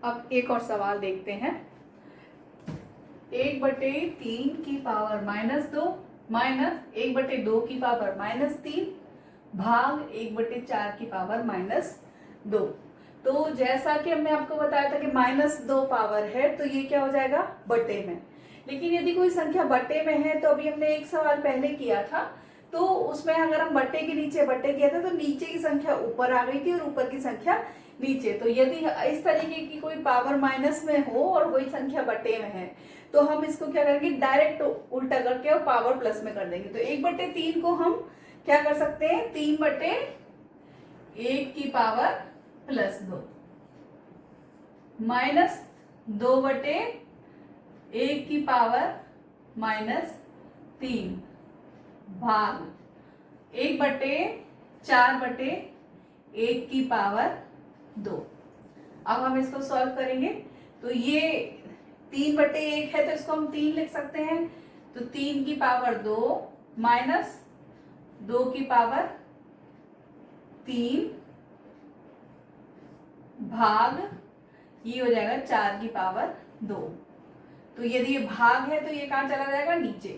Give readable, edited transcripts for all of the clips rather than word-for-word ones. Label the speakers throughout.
Speaker 1: अब एक और सवाल देखते हैं। 1/3 की पावर -2 माइनस 1/2 की पावर -3 भाग 1/4 की पावर -2। तो जैसा कि हमने आपको बताया था कि -2 पावर है तो ये क्या हो जाएगा, बटे में। लेकिन यदि कोई संख्या बटे में है तो अभी हमने एक सवाल पहले किया था, तो उसमें अगर हम बटे के नीचे बटे किया था तो नीचे की संख्या ऊपर आ गई थी और ऊपर की संख्या नीचे। तो यदि इस तरीके की कोई पावर माइनस में हो और वही संख्या बटे में है तो हम इसको क्या करेंगे, डायरेक्ट उल्टा करके और पावर प्लस में कर देंगे। तो 1/3 को हम क्या कर सकते हैं, 3/1 की पावर +2 माइनस 2/1 की पावर -3 भाग 1/4/1 की पावर 2। अब हम इसको सॉल्व करेंगे तो ये 3/1 है तो इसको हम 3 लिख सकते हैं। तो 3 की पावर 2 माइनस 2 की पावर 3 भाग ये हो जाएगा 4 की पावर 2। तो यदि ये भाग है तो ये कहां चला जाएगा, नीचे।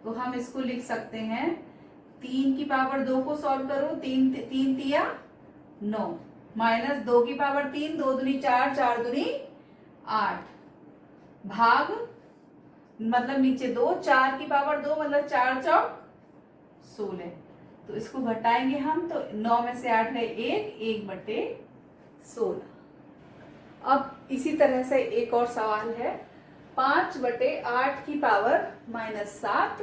Speaker 1: तो हम इसको लिख सकते हैं 3 की पावर 2 को सॉल्व करो, 3 3 9 माइनस 2 की पावर 3, 2 दूनी 4, 4 दूनी 8 भाग मतलब नीचे 2, 4 की पावर 2 मतलब 4 चौक 16। तो इसको घटाएंगे हम तो 9 में से 8 है 1/16। अब इसी तरह से एक और सवाल है, 5/8 की पावर -7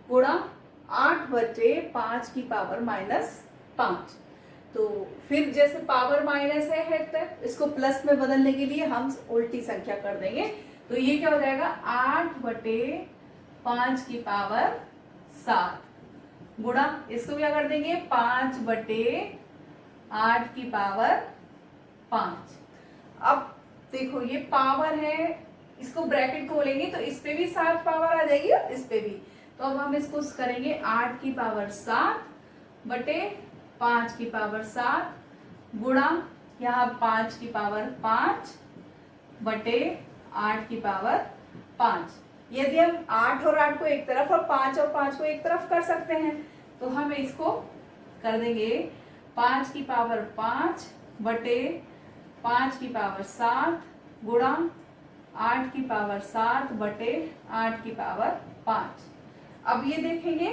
Speaker 1: गुणा 8/5 की पावर -5। तो फिर जैसे पावर माइनस है तो इसको प्लस में बदलने के लिए हम उल्टी संख्या कर देंगे। तो ये क्या हो जाएगा, 8/5 की पावर 7 गुणा इसको क्या कर देंगे, 5/8 की पावर 5। अब देखो ये पावर है, इसको ब्रैकेट खोलेंगे तो इस पे भी 7 पावर आ जाएगी और इस पे भी। तो अब हम इसको करेंगे 8 की पावर 7 बटे 5 की पावर 7 गुणा यहाँ 5 की पावर 5 बटे 8 की पावर 5। यदि हम 8 और 8 को एक तरफ और 5 और 5 को एक तरफ कर सकते हैं तो हम इसको कर देंगे 5 की पावर 5 बटे 5 की पावर 7 गुणा 8 की पावर 7 बटे 8 की पावर 5। अब ये देखेंगे,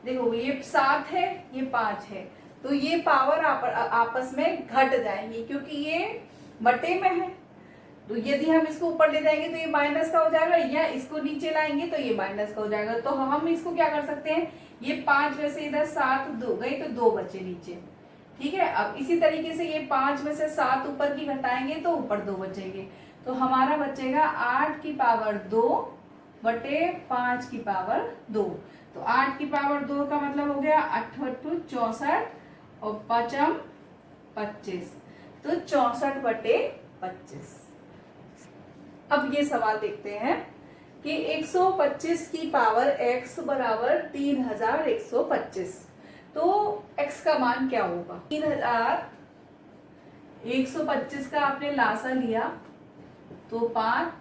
Speaker 1: देखो ये 7 है ये 5 है तो ये पावर आपस में घट जाएंगी क्योंकि ये बटे में है। तो यदि हम इसको ऊपर ले जाएंगे तो ये माइनस का हो जाएगा, या इसको नीचे लाएंगे तो ये माइनस का हो जाएगा। तो हम इसको क्या कर सकते हैं, ये 5 में से इधर 7 2 गई तो 2 बचे नीचे, ठीक है। अब इसी तरीके से ये 5 में से 7 ऊपर की घटाएंगे तो ऊपर 2 बचेंगे। तो हमारा बचेगा 8 की पावर 2 बटे 5 की पावर 2। तो 8 की पावर 2 का मतलब हो गया 8 × 64 और 5 × 25, तो 64/25। अब ये सवाल देखते हैं कि 125 की पावर x बराबर 3125। तो x का मान क्या होगा, 3125 का आपने लासा लिया तो 5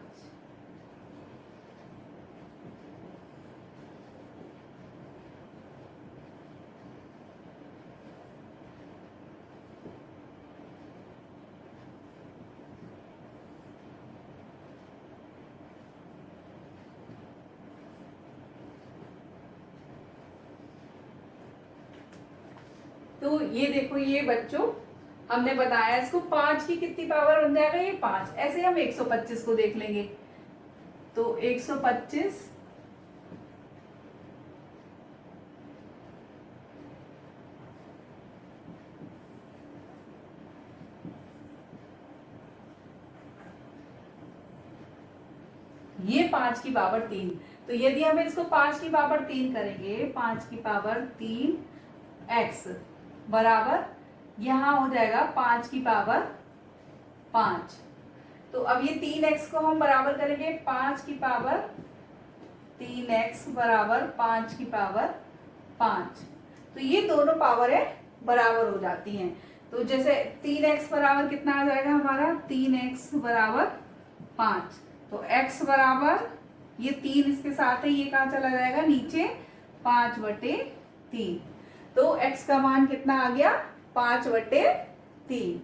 Speaker 1: तो ये देखो ये बच्चों हमने बताया इसको 5 की कितनी पावर बन जाएगा, ये 5। ऐसे हम 125 को देख लेंगे तो 125 ये 5 की पावर 3। तो यदि हम इसको 5 की पावर 3 करेंगे, 5 की पावर 3 x बराबर यहां हो जाएगा 5 की पावर 5। तो अब ये 3x को हम बराबर करेंगे 5 की पावर 3x बराबर 5 की पावर 5। तो ये दोनों पावर है बराबर हो जाती हैं। तो जैसे 3x बराबर कितना आ जाएगा हमारा, 3x बराबर 5। तो x बराबर ये 3 इसके साथ है, ये कहाँ चला जाएगा नीचे, 5/3। तो x का मान कितना आ गया, 5/3।